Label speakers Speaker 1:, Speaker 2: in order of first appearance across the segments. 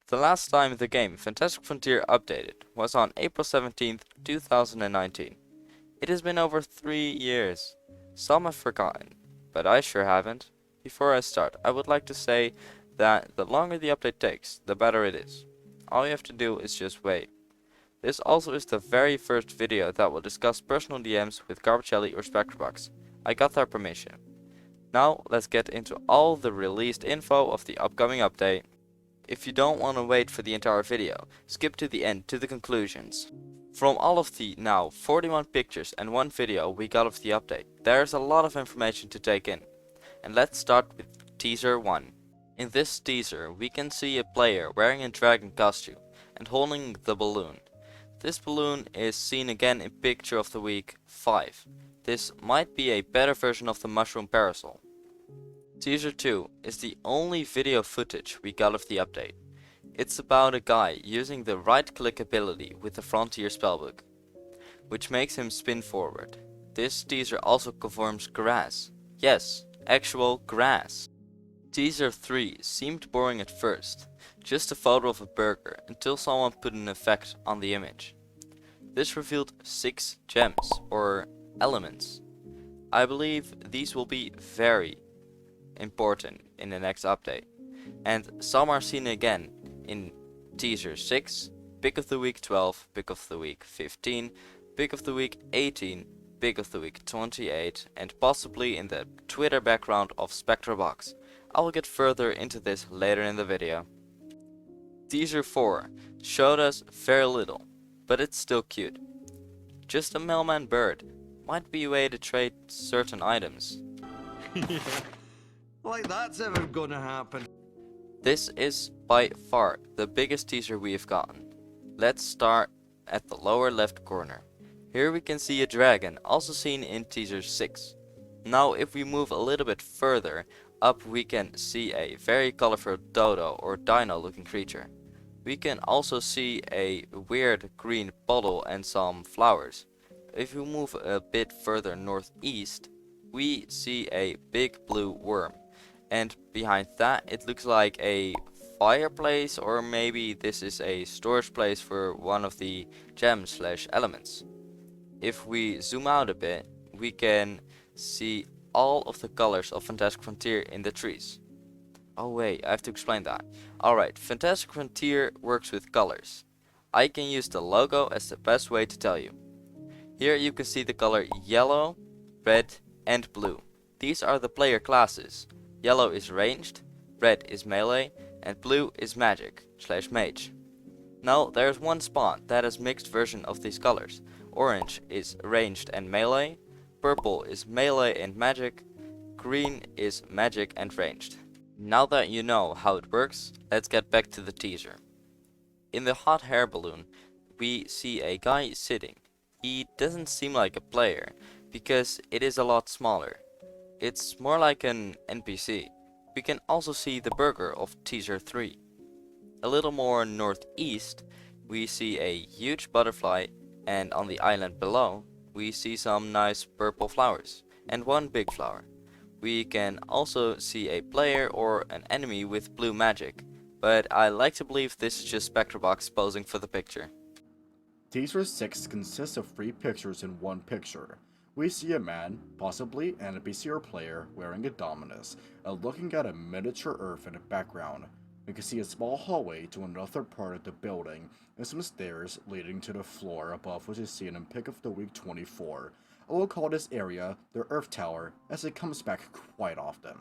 Speaker 1: The last time the game Fantastic Frontier updated was on April 17th, 2019. It has been over 3 years. Some have forgotten, but I sure haven't. Before I start, I would like to say that the longer the update takes, the better it is. All you have to do is just wait. This also is the very first video that will discuss personal DMs with Garbacelli or Spectrebox. I got their permission. Now let's get into all the released info of the upcoming update. If you don't want to wait for the entire video, skip to the end to the conclusions. From all of the now 41 pictures and 1 video we got of the update, there's a lot of information to take in. And let's start with teaser 1. In this teaser we can see a player wearing a dragon costume and holding the balloon. This balloon is seen again in picture of the week 5. This might be a better version of the mushroom parasol. Teaser 2 is the only video footage we got of the update. It's about a guy using the right click ability with the Frontier spellbook, which makes him spin forward. This teaser also confirms grass. Yes, actual grass. Teaser 3 seemed boring at first, just a photo of a burger until someone put an effect on the image. This revealed 6 gems, or elements. I believe these will be very important in the next update, and some are seen again in teaser 6, pick of the week 12, pick of the week 15, pick of the week 18, pick of the week 28, and possibly in the Twitter background of Spectrebox. I will get further into this later in the video. Teaser 4 showed us very little, but it's still cute. Just a mailman bird. Might be a way to trade certain items.
Speaker 2: Yeah, like that's ever gonna happen.
Speaker 1: This is by far the biggest teaser we have gotten. Let's start at the lower left corner. Here we can see a dragon, also seen in teaser 6. Now if we move a little bit further up, we can see a very colorful dodo or dino looking creature. We can also see a weird green bottle and some flowers. If we move a bit further northeast, we see a big blue worm. And behind that it looks like a fireplace, or maybe this is a storage place for one of the gems / elements. If we zoom out a bit, we can see all of the colors of Fantastic Frontier in the trees. Oh wait, I have to explain that. Alright, Fantastic Frontier works with colors. I can use the logo as the best way to tell you. Here you can see the color yellow, red and blue. These are the player classes. Yellow is ranged, red is melee, and blue is magic / mage. Now there's one spawn that has mixed version of these colors. Orange is ranged and melee, purple is melee and magic, green is magic and ranged. Now that you know how it works, let's get back to the teaser. In the hot air balloon, we see a guy sitting. He doesn't seem like a player, because it is a lot smaller. It's more like an NPC. We can also see the burger of teaser 3. A little more northeast, we see a huge butterfly, and on the island below, we see some nice purple flowers, and one big flower. We can also see a player or an enemy with blue magic, but I like to believe this is just Spectrebox posing for the picture.
Speaker 3: Teaser 6 consists of 3 pictures in one picture. We see a man, possibly an NPC or player, wearing a dominus, and looking at a miniature earth in the background. We can see a small hallway to another part of the building, and some stairs leading to the floor above, which is seen in pick of the week 24. I will call this area the Earth Tower, as it comes back quite often.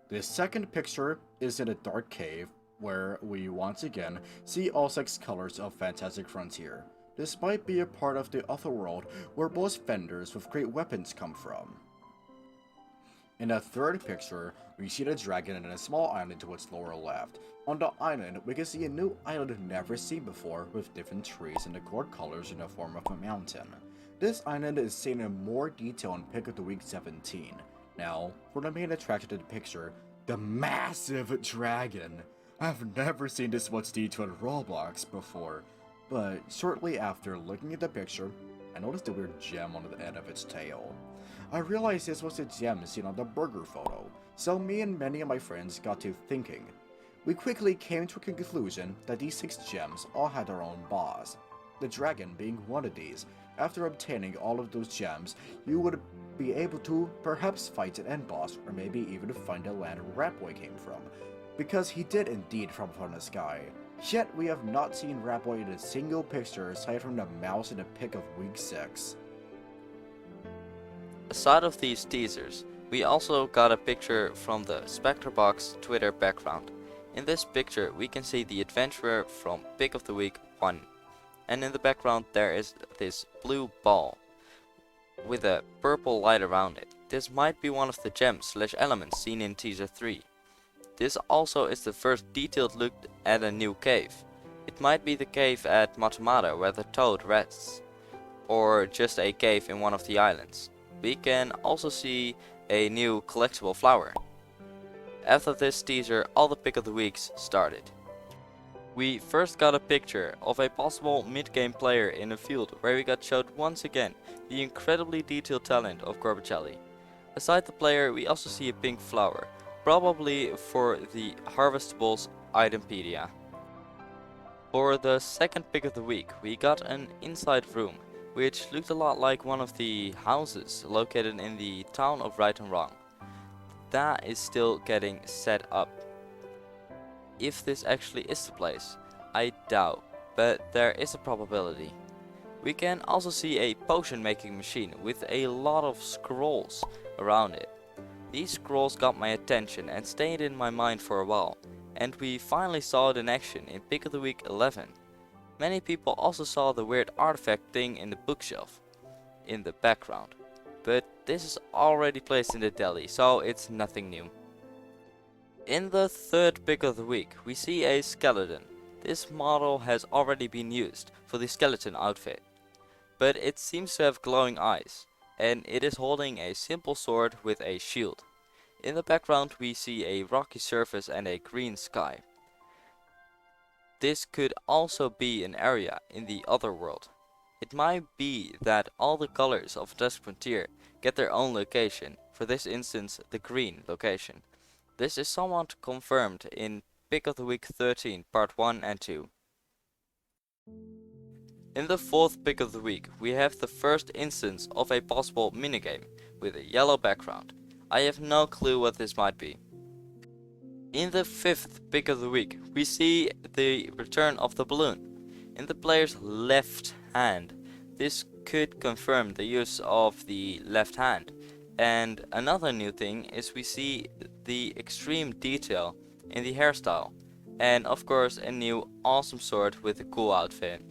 Speaker 3: The second picture is in a dark cave, where we once again see all 6 colors of Fantastic Frontier. This might be a part of the otherworld where most vendors with great weapons come from. In the third picture, we see the dragon in a small island to its lower left. On the island, we can see a new island never seen before, with different trees and the core colors in the form of a mountain. This island is seen in more detail in pick of the week 17. Now, for the main attraction of the picture, the massive dragon. I've never seen this much detail in Roblox before. But shortly after looking at the picture, I noticed a weird gem on the end of its tail. I realized this was a gem seen on the burger photo, so me and many of my friends got to thinking, We quickly came to a conclusion that these 6 gems all had their own boss, the dragon being one of these. After obtaining all of those gems, you would be able to perhaps fight an end boss, or maybe even find the land Ratboy came from, because he did indeed drop from the sky. Yet we have not seen Ratboy in a single picture aside from the mouse in the pic of week 6.
Speaker 1: Aside of these teasers, we also got a picture from the Spectrebox Twitter background. In this picture we can see the adventurer from Pick of the Week 1. And in the background there is this blue ball with a purple light around it. This might be one of the gems / elements seen in teaser 3. This also is the first detailed look at a new cave. It might be the cave at Matamata where the toad rests, or just a cave in one of the islands. We can also see a new collectible flower. After this teaser, all the Pick of the Weeks started. We first got a picture of a possible mid-game player in a field where we got showed once again the incredibly detailed talent of Corbicelli. Aside the player, we also see a pink flower, probably for the Harvestables Itempedia. For the second Pick of the Week, we got an inside room, which looked a lot like one of the houses located in the town of Right and Wrong. That is still getting set up. If this actually is the place, I doubt, but there is a probability. We can also see a potion making machine with a lot of scrolls around it. These scrolls got my attention and stayed in my mind for a while, and we finally saw it in action in Pick of the Week 11. Many people also saw the weird artifact thing in the bookshelf in the background, but this is already placed in the deli, so it's nothing new. In the third Pick of the Week, we see a skeleton. This model has already been used for the skeleton outfit, but it seems to have glowing eyes, and it is holding a simple sword with a shield. In the background we see a rocky surface and a green sky. This could also be an area in the other world. It might be that all the colors of FantasticFrontier get their own location, for this instance the green location. This is somewhat confirmed in Pick of the Week 13 part 1 and 2. In the fourth Pick of the Week we have the first instance of a possible minigame with a yellow background. I have no clue what this might be. In the fifth Pick of the Week we see the return of the balloon in the player's left hand. This could confirm the use of the left hand. And another new thing is we see the extreme detail in the hairstyle, and of course a new awesome sword with a cool outfit.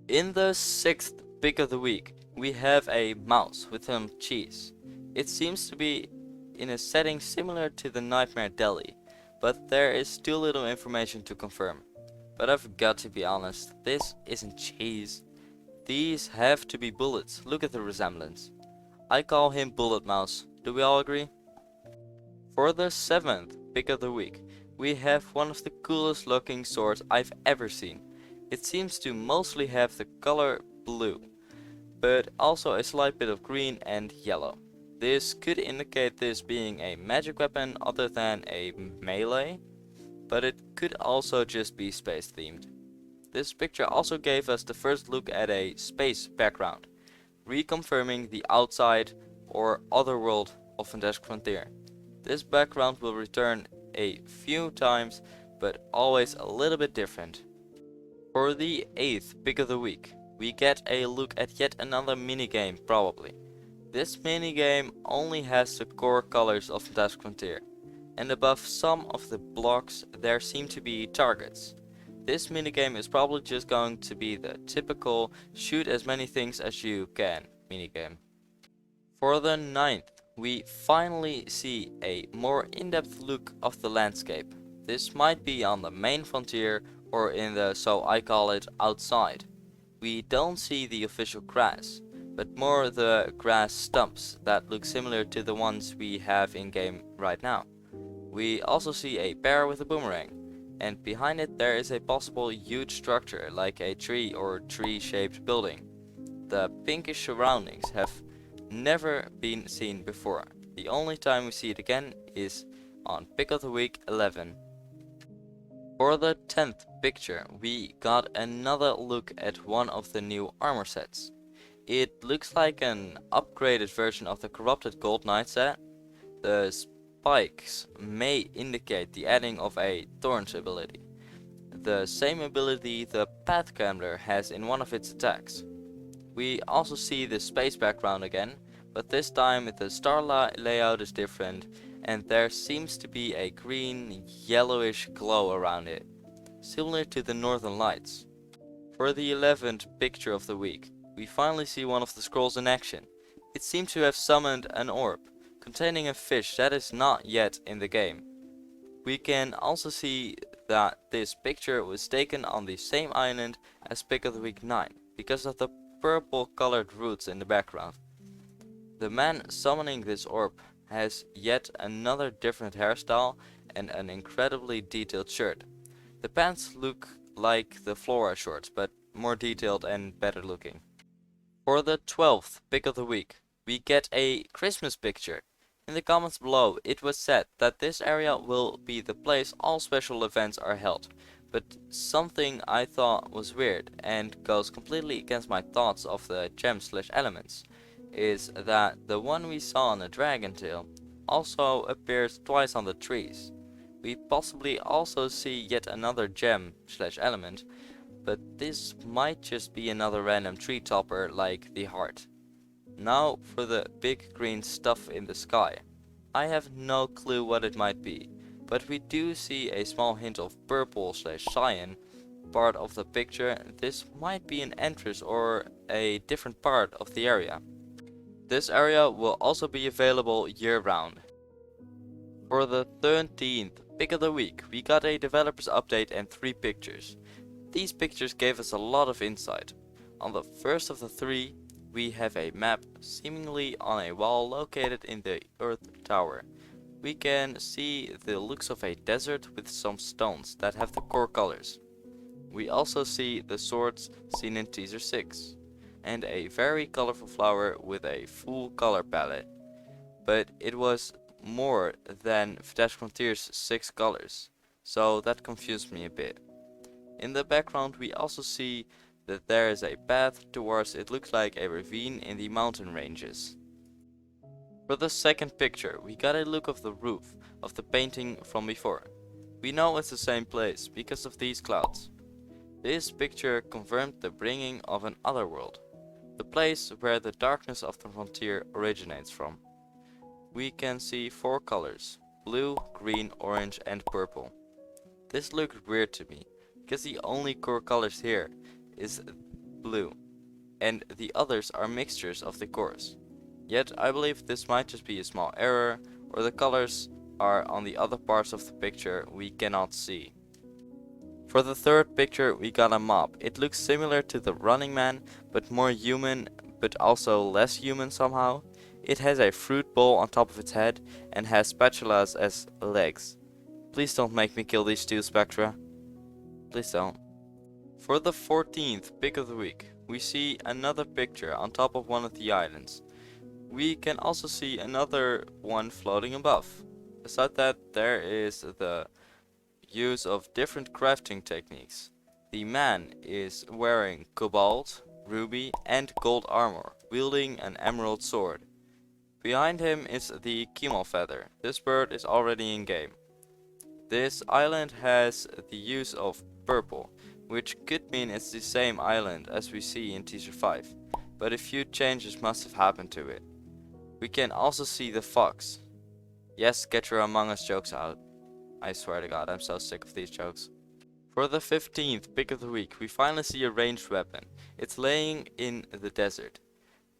Speaker 1: In the sixth Pick of the Week we have a mouse with some cheese. It seems to be in a setting similar to the Nightmare Deli, but there is too little information to confirm. But I've got to be honest, this isn't cheese. These have to be bullets, look at the resemblance. I call him Bullet Mouse, do we all agree? For the seventh Pick of the Week we have one of the coolest looking swords I've ever seen. It seems to mostly have the color blue, but also a slight bit of green and yellow. This could indicate this being a magic weapon other than a melee, but it could also just be space themed. This picture also gave us the first look at a space background, reconfirming the outside or other world of FantasticFrontier. This background will return a few times, but always a little bit different. For the eighth Pick of the Week, we get a look at yet another minigame probably. This minigame only has the core colors of FantasticFrontier, and above some of the blocks there seem to be targets. This minigame is probably just going to be the typical shoot as many things as you can minigame. For the ninth, we finally see a more in-depth look of the landscape. This might be on the main frontier or in the, so I call it, outside. We don't see the official grass, but more the grass stumps that look similar to the ones we have in game right now. We also see a bear with a boomerang, and behind it there is a possible huge structure like a tree or tree-shaped building. The pinkish surroundings have never been seen before. The only time we see it again is on Pick of the Week 11. For the 10th picture, we got another look at one of the new armor sets. It looks like an upgraded version of the Corrupted Gold Knight set. The spikes may indicate the adding of a Thorns ability, the same ability the Path Gambler has in one of its attacks. We also see the space background again, but this time the star layout is different and there seems to be a green yellowish glow around it, similar to the Northern Lights. For the 11th picture of the week, we finally see one of the scrolls in action. It seems to have summoned an orb, containing a fish that is not yet in the game. We can also see that this picture was taken on the same island as Pick of the Week 9, because of the purple colored roots in the background. The man summoning this orb has yet another different hairstyle and an incredibly detailed shirt. The pants look like the Flora shorts, but more detailed and better looking. For the 12th pick of the week, we get a Christmas picture. In the comments below, it was said that this area will be the place all special events are held. But something I thought was weird and goes completely against my thoughts of the gems/elements is that the one we saw on the dragon tail also appears twice on the trees. We possibly also see yet another gem/element, but this might just be another random tree topper like the heart. Now for the big green stuff in the sky. I have no clue what it might be, but we do see a small hint of purple/cyan part of the picture. This might be an entrance or a different part of the area. This area will also be available year round. For the 13th pick of the week, we got a developers update and 3 pictures. These pictures gave us a lot of insight. On the first of the 3, we have a map seemingly on a wall located in the Earth Tower. We can see the looks of a desert with some stones that have the core colors. We also see the swords seen in Teaser 6, and a very colorful flower with a full color palette. But it was more than FantasticFrontier's 6 colors, so that confused me a bit. In the background we also see that there is a path towards it looks like a ravine in the mountain ranges. For the second picture, we got a look of the roof of the painting from before. We know it's the same place because of these clouds. This picture confirmed the bringing of an otherworld, the place where the darkness of the frontier originates from. We can see 4 colors, blue, green, orange and purple. This looked weird to me, because the only core colors here is blue, and the others are mixtures of the cores. Yet I believe this might just be a small error, or the colors are on the other parts of the picture we cannot see. For the third picture we got a mob. It looks similar to the Running Man, but more human, but also less human somehow. It has a fruit bowl on top of its head, and has spatulas as legs. Please don't make me kill these 2 Spectra. Please don't. For the 14th pick of the week, we see another picture on top of one of the islands. We can also see another one floating above. Aside that, there is the use of different crafting techniques. The man is wearing cobalt, ruby and gold armor, wielding an emerald sword. Behind him is the Kemal feather. This bird is already in game. This island has the use of purple, which could mean it's the same island as we see in Teaser 5, but a few changes must have happened to it. We can also see the fox. Yes, get your Among Us jokes out. I swear to God, I'm so sick of these jokes. For the 15th pick of the week, we finally see a ranged weapon. It's laying in the desert.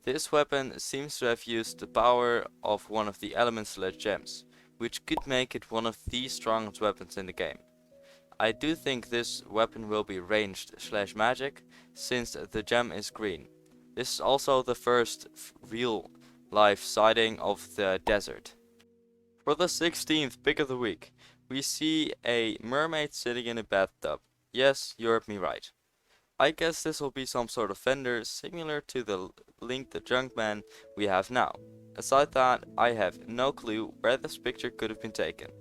Speaker 1: This weapon seems to have used the power of one of the elements/gems, which could make it one of the strongest weapons in the game. I do think this weapon will be ranged/magic, since the gem is green. This is also the first real life sighting of the desert. For the 16th pick of the week, we see a mermaid sitting in a bathtub. Yes, you heard me right. I guess this will be some sort of vendor similar to the Link the Junkman we have now. Aside that, I have no clue where this picture could have been taken.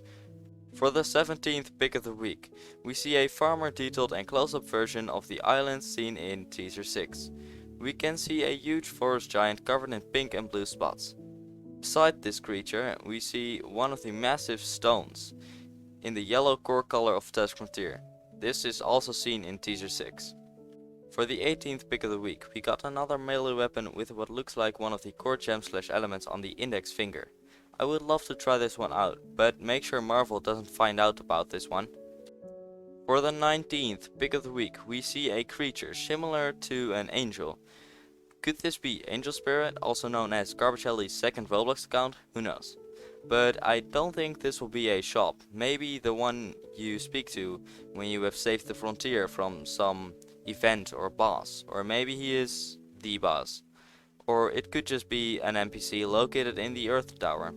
Speaker 1: For the 17th pick of the week, we see a far more detailed and close-up version of the island seen in Teaser 6. We can see a huge forest giant covered in pink and blue spots. Beside this creature, we see one of the massive stones in the yellow core color of FantasticFrontier. This is also seen in Teaser 6. For the 18th pick of the week, we got another melee weapon with what looks like one of the core gems/elements on the index finger. I would love to try this one out, but make sure Marvel doesn't find out about this one. For the 19th pick of the week, we see a creature similar to an angel. Could this be Angel Spirit, also known as Garbage Alley's second Roblox account? Who knows. But I don't think this will be a shop. Maybe the one you speak to when you have saved the frontier from some event or boss. Or maybe he is the boss. Or it could just be an NPC located in the Earth Tower.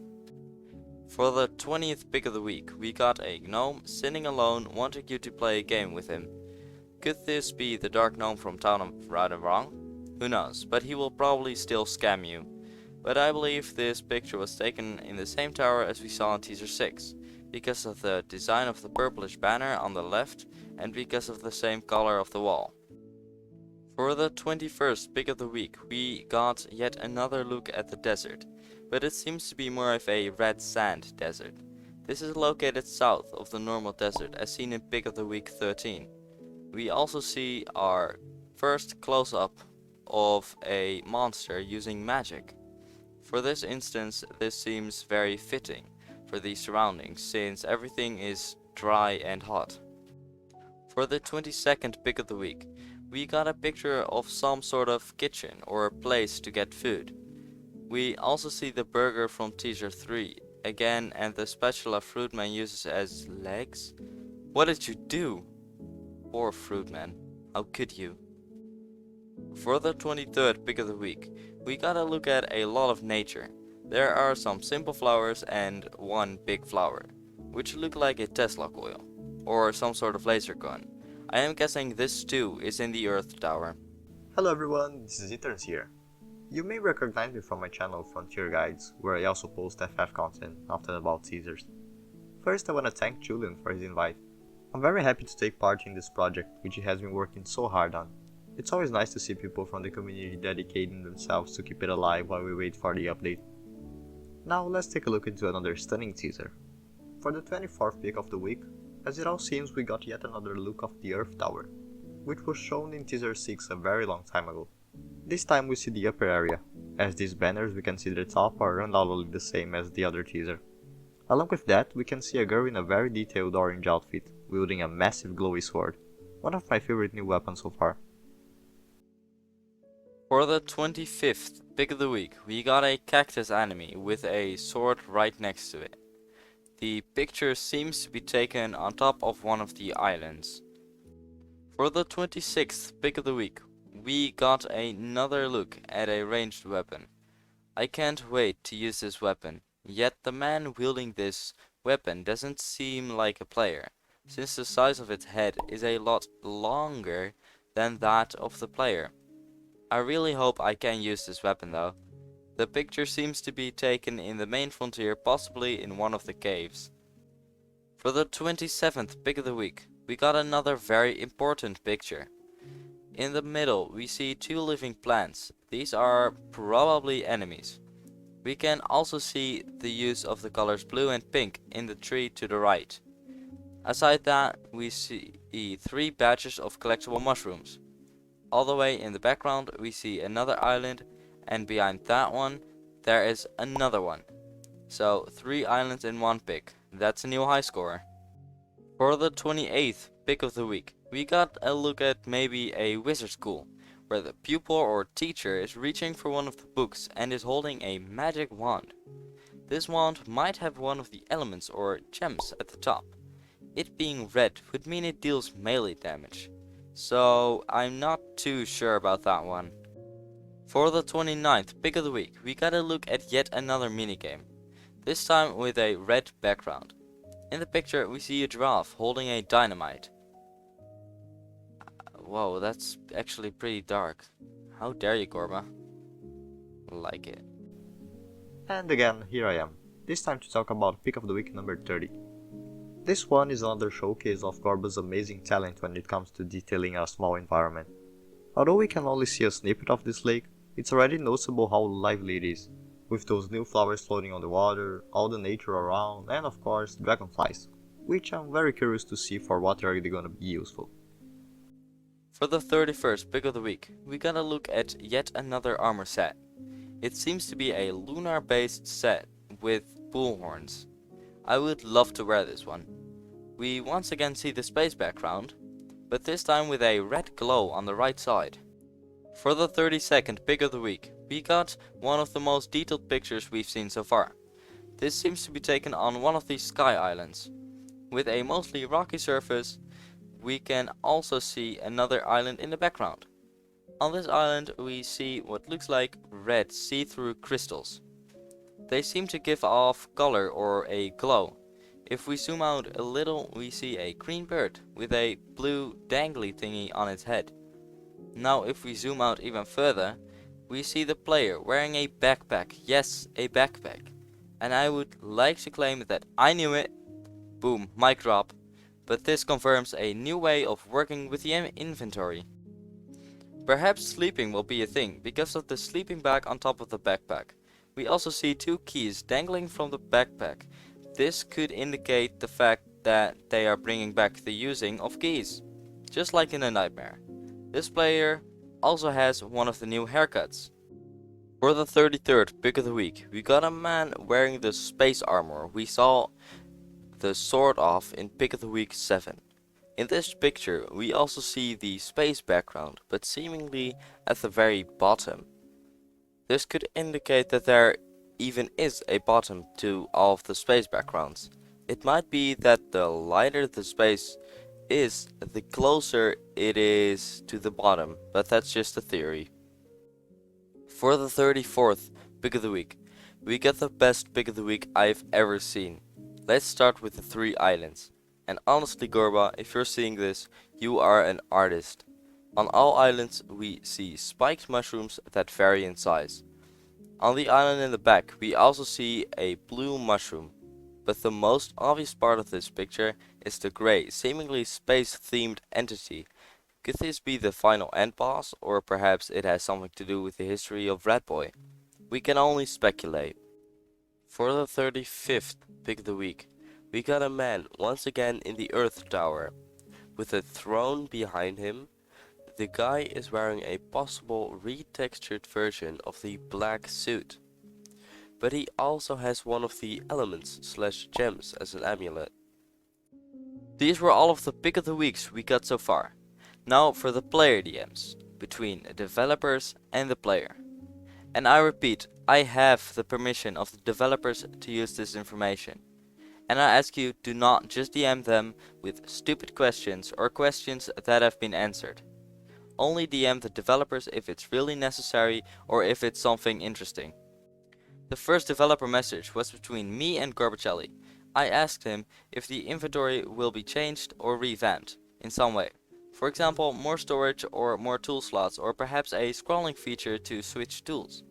Speaker 1: For the 20th pick of the week, we got a gnome sitting alone wanting you to play a game with him. Could this be the dark gnome from Town of Right and Wrong? Who knows, but he will probably still scam you. But I believe this picture was taken in the same tower as we saw in Teaser 6, because of the design of the purplish banner on the left and because of the same color of the wall. For the 21st pick of the week, we got yet another look at the desert, but it seems to be more of a red sand desert. This is located south of the normal desert as seen in pick of the week 13. We also see our first close-up of a monster using magic. For this instance, this seems very fitting for the surroundings since everything is dry and hot. For the 22nd pick of the week, we got a picture of some sort of kitchen or a place to get food. We also see the burger from Teaser 3 again and the spatula Fruitman uses as legs. What did you do? Poor Fruitman, how could you? For the 23rd pick of the week, we got a look at a lot of nature. There are some simple flowers and one big flower, which look like a Tesla coil, or some sort of laser gun. I am guessing this too is in the Earth Tower.
Speaker 4: Hello everyone, this is Teasers here. You may recognize me from my channel Frontier Guides, where I also post FF content, often about Teasers. First I want to thank Julian for his invite. I'm very happy to take part in this project, which he has been working so hard on. It's always nice to see people from the community dedicating themselves to keep it alive while we wait for the update. Now let's take a look into another stunning teaser. For the 24th pick of the week, as it all seems we got yet another look of the Earth Tower, which was shown in Teaser 6 a very long time ago. This time we see the upper area, as these banners we can see the top are undoubtedly the same as the other teaser. Along with that, we can see a girl in a very detailed orange outfit, wielding a massive glowy sword, one of my favorite new weapons so far.
Speaker 1: For the 25th pick of the week, we got a cactus enemy with a sword right next to it. The picture seems to be taken on top of one of the islands. For the 26th pick of the week, we got another look at a ranged weapon. I can't wait to use this weapon, yet the man wielding this weapon doesn't seem like a player, since the size of its head is a lot longer than that of the player. I really hope I can use this weapon though. The picture seems to be taken in the main frontier, possibly in one of the caves. For the 27th pick of the week, we got another very important picture. In the middle we see two living plants. These are probably enemies. We can also see the use of the colors blue and pink in the tree to the right. Aside that, we see 3 batches of collectible mushrooms. All the way in the background we see another island, and behind that one there is another one. So 3 islands in one pick. That's a new high score. For the 28th pick of the week, we got a look at maybe a wizard school, where the pupil or teacher is reaching for one of the books and is holding a magic wand. This wand might have one of the elements or gems at the top. It being red would mean it deals melee damage, so I'm not too sure about that one. For the 29th pick of the week, we got a look at yet another minigame, this time with a red background. In the picture we see a giraffe holding a dynamite. Whoa, that's actually pretty dark. How dare you, Gorba? Like it.
Speaker 4: And again, here I am, this time to talk about pick of the week number 30. This one is another showcase of Gorba's amazing talent when it comes to detailing a small environment. Although we can only see a snippet of this lake, it's already noticeable how lively it is, with those new flowers floating on the water, all the nature around, and of course, dragonflies, which I'm very curious to see for what are they gonna be useful.
Speaker 1: For the 31st pick of the week, we gotta look at yet another armor set. It seems to be a lunar based set with bull horns. I would love to wear this one. We once again see the space background, but this time with a red glow on the right side. For the 32nd pick of the week, we got one of the most detailed pictures we've seen so far. This seems to be taken on one of these sky islands. With a mostly rocky surface, we can also see another island in the background. On this island we see what looks like red see-through crystals. They seem to give off color or a glow. If we zoom out a little, we see a green bird with a blue dangly thingy on its head. Now if we zoom out even further, we see the player wearing a backpack. Yes, a backpack. And I would like to claim that I knew it. Boom, mic drop. But this confirms a new way of working with the inventory. Perhaps sleeping will be a thing because of the sleeping bag on top of the backpack. We also see two keys dangling from the backpack. This could indicate the fact that they are bringing back the using of keys, just like in a nightmare. This player also has one of the new haircuts. For the 33rd pick of the week, we got a man wearing the space armor we saw the sword of in pick of the week 7. In this picture we also see the space background, but seemingly at the very bottom. This could indicate that there even is a bottom to all of the space backgrounds. It might be that the lighter the space is, the closer it is to the bottom, but that's just a theory. For the 34th pick of the week, we get the best pick of the week I've ever seen. Let's start with the 3 islands. And honestly Gorba, if you're seeing this, you are an artist. On all islands we see spiked mushrooms that vary in size. On the island in the back we also see a blue mushroom. But the most obvious part of this picture is the grey, seemingly space-themed entity. Could this be the final end boss, or perhaps it has something to do with the history of Rat Boy? We can only speculate. For the 35th pick of the week, we got a man once again in the Earth Tower, with a throne behind him. The guy is wearing a possible retextured version of the black suit, but he also has one of the elements / gems as an amulet. These were all of the pick of the weeks we got so far. Now for the player DMs, between developers and the player. And I repeat, I have the permission of the developers to use this information. And I ask you, do not just DM them with stupid questions or questions that have been answered. Only DM the developers if it's really necessary or if it's something interesting. The first developer message was between me and Gorbacelli. I asked him if the inventory will be changed or revamped in some way. For example, more storage or more tool slots, or perhaps a scrolling feature to switch tools.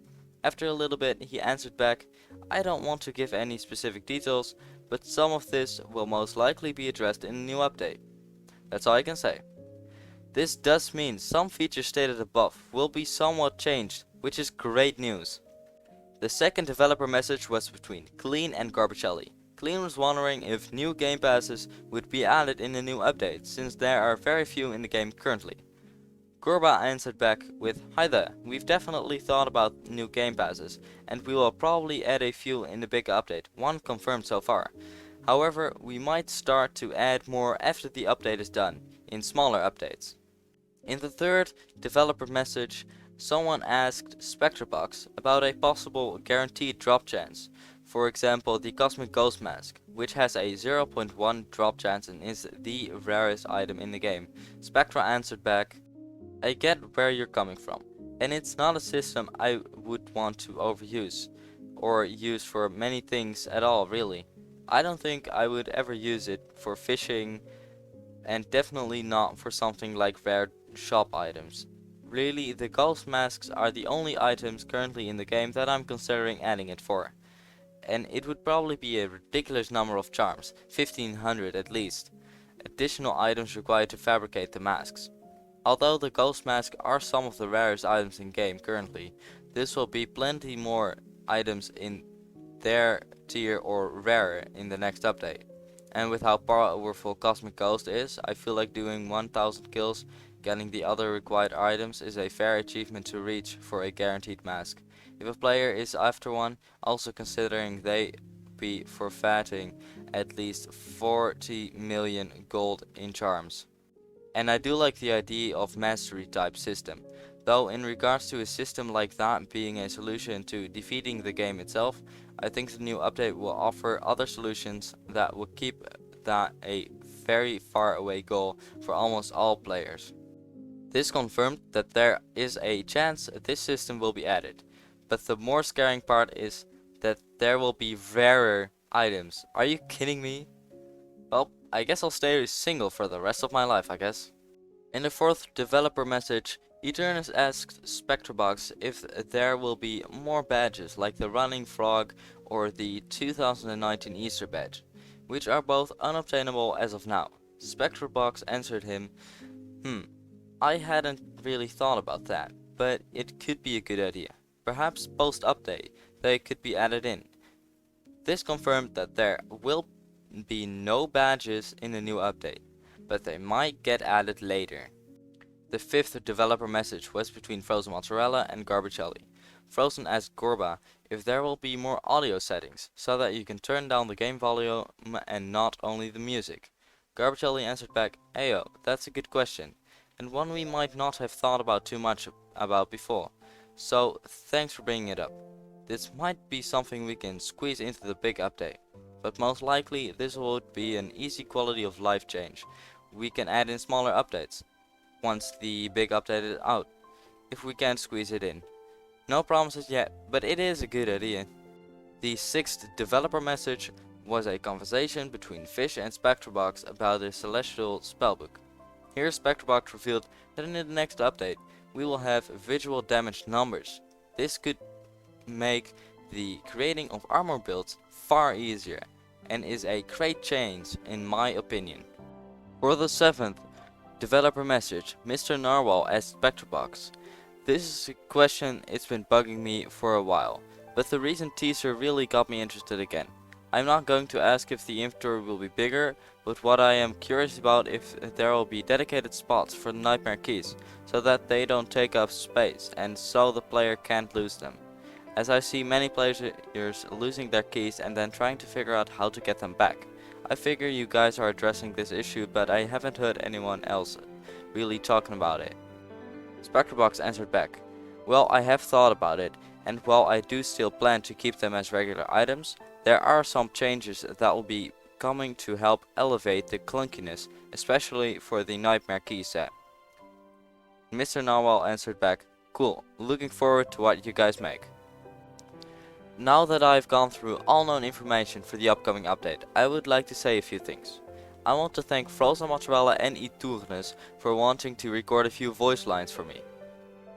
Speaker 1: After a little bit he answered back, I don't want to give any specific details, but some of this will most likely be addressed in a new update. That's all I can say. This does mean some features stated above will be somewhat changed, which is great news. The second developer message was between Clean and Gorbacelli. Clean was wondering if new game passes would be added in the new update, since there are very few in the game currently. Gorba answered back with, hi there, we've definitely thought about new game passes, and we will probably add a few in the big update, one confirmed so far. However, we might start to add more after the update is done, in smaller updates. In the third developer message, someone asked Spectrebox about a possible guaranteed drop chance. For example, the Cosmic Ghost Mask, which has a 0.1 drop chance and is the rarest item in the game. Spectra answered back, I get where you're coming from, and it's not a system I would want to overuse, or use for many things at all really. I don't think I would ever use it for fishing, and definitely not for something like rare shop items. Really, the ghost masks are the only items currently in the game that I'm considering adding it for. and it would probably be a ridiculous number of charms, 1500 at least, additional items required to fabricate the masks. Although the ghost masks are some of the rarest items in game currently, this will be plenty more items in their tier or rarer in the next update. And with how powerful Cosmic Ghost is, I feel like doing 1000 kills, getting the other required items is a fair achievement to reach for a guaranteed mask. If a player is after one, also considering they be forfeiting at least 40 million gold in charms. And I do like the idea of mastery type system, though in regards to a system like that being a solution to defeating the game itself, I think the new update will offer other solutions that will keep that a very far away goal for almost all players. This confirmed that there is a chance this system will be added, but the more scaring part is that there will be rarer items. Are you kidding me? Well, I guess I'll stay single for the rest of my life, I guess. In the fourth developer message, Eternus asked Spectrebox if there will be more badges like the Running Frog or the 2019 Easter badge, which are both unobtainable as of now. Spectrebox answered him, I hadn't really thought about that, but it could be a good idea. Perhaps post-update they could be added in. This confirmed that there will be no badges in the new update, but they might get added later. The fifth developer message was between Frozen Mozzarella and Garbacelli. Frozen asked Gorba if there will be more audio settings, so that you can turn down the game volume and not only the music. Garbacelli answered back, Ayo, that's a good question, and one we might not have thought about too much about before, so thanks for bringing it up. This might be something we can squeeze into the big update, but most likely this would be an easy quality of life change. We can add in smaller updates once the big update is out, if we can squeeze it in. No promises yet, but it is a good idea. The sixth developer message was a conversation between Fish and Spectrebox about the Celestial Spellbook. Here Spectrebox revealed that in the next update we will have visual damage numbers. This could make the creating of armor builds far easier and is a great change in my opinion. For the seventh developer message, Mr. Narwhal asked Spectrebox. This is a question it's been bugging me for a while, but the recent teaser really got me interested again. I'm not going to ask if the inventory will be bigger, but what I am curious about if there will be dedicated spots for the Nightmare Keys, so that they don't take up space and so the player can't lose them. As I see many players losing their keys and then trying to figure out how to get them back. I figure you guys are addressing this issue, but I haven't heard anyone else really talking about it. Spectrebox answered back, well, I have thought about it, and while I do still plan to keep them as regular items, there are some changes that will be coming to help elevate the clunkiness, especially for the Nightmare Key set. Mr. Narwhal answered back, cool, looking forward to what you guys make. Now that I've gone through all known information for the upcoming update, I would like to say a few things. I want to thank Frozen Mozzarella and Eternus for wanting to record a few voice lines for me.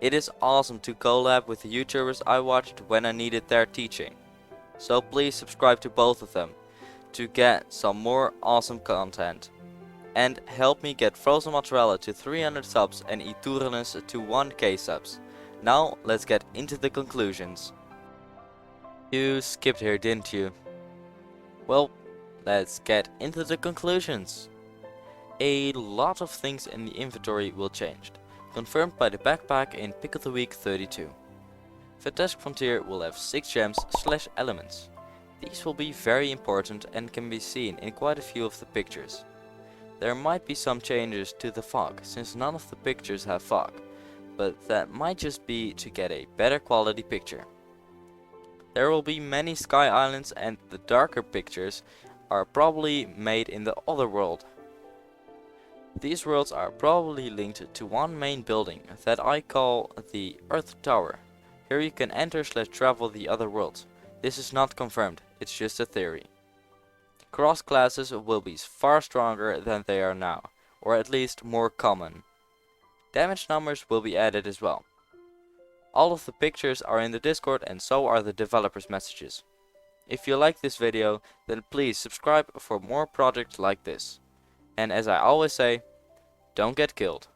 Speaker 1: It is awesome to collab with the YouTubers I watched when I needed their teaching. So please subscribe to both of them to get some more awesome content. And help me get Frozen Mozzarella to 300 subs and Eternus to 1k subs. Now let's get into the conclusions. You skipped here, didn't you? Well, let's get into the conclusions. A lot of things in the inventory will change, confirmed by the backpack in Pick of the Week 32. Fantastic Frontier will have 6 gems/elements. These will be very important and can be seen in quite a few of the pictures. There might be some changes to the fog, since none of the pictures have fog, but that might just be to get a better quality picture. There will be many sky islands, and the darker pictures are probably made in the other world. These worlds are probably linked to one main building that I call the Earth Tower. Here you can enter/travel the other worlds. This is not confirmed, it's just a theory. Cross classes will be far stronger than they are now, or at least more common. Damage numbers will be added as well. All of the pictures are in the Discord and so are the developers' messages. If you like this video, then please subscribe for more projects like this. And as I always say, don't get killed.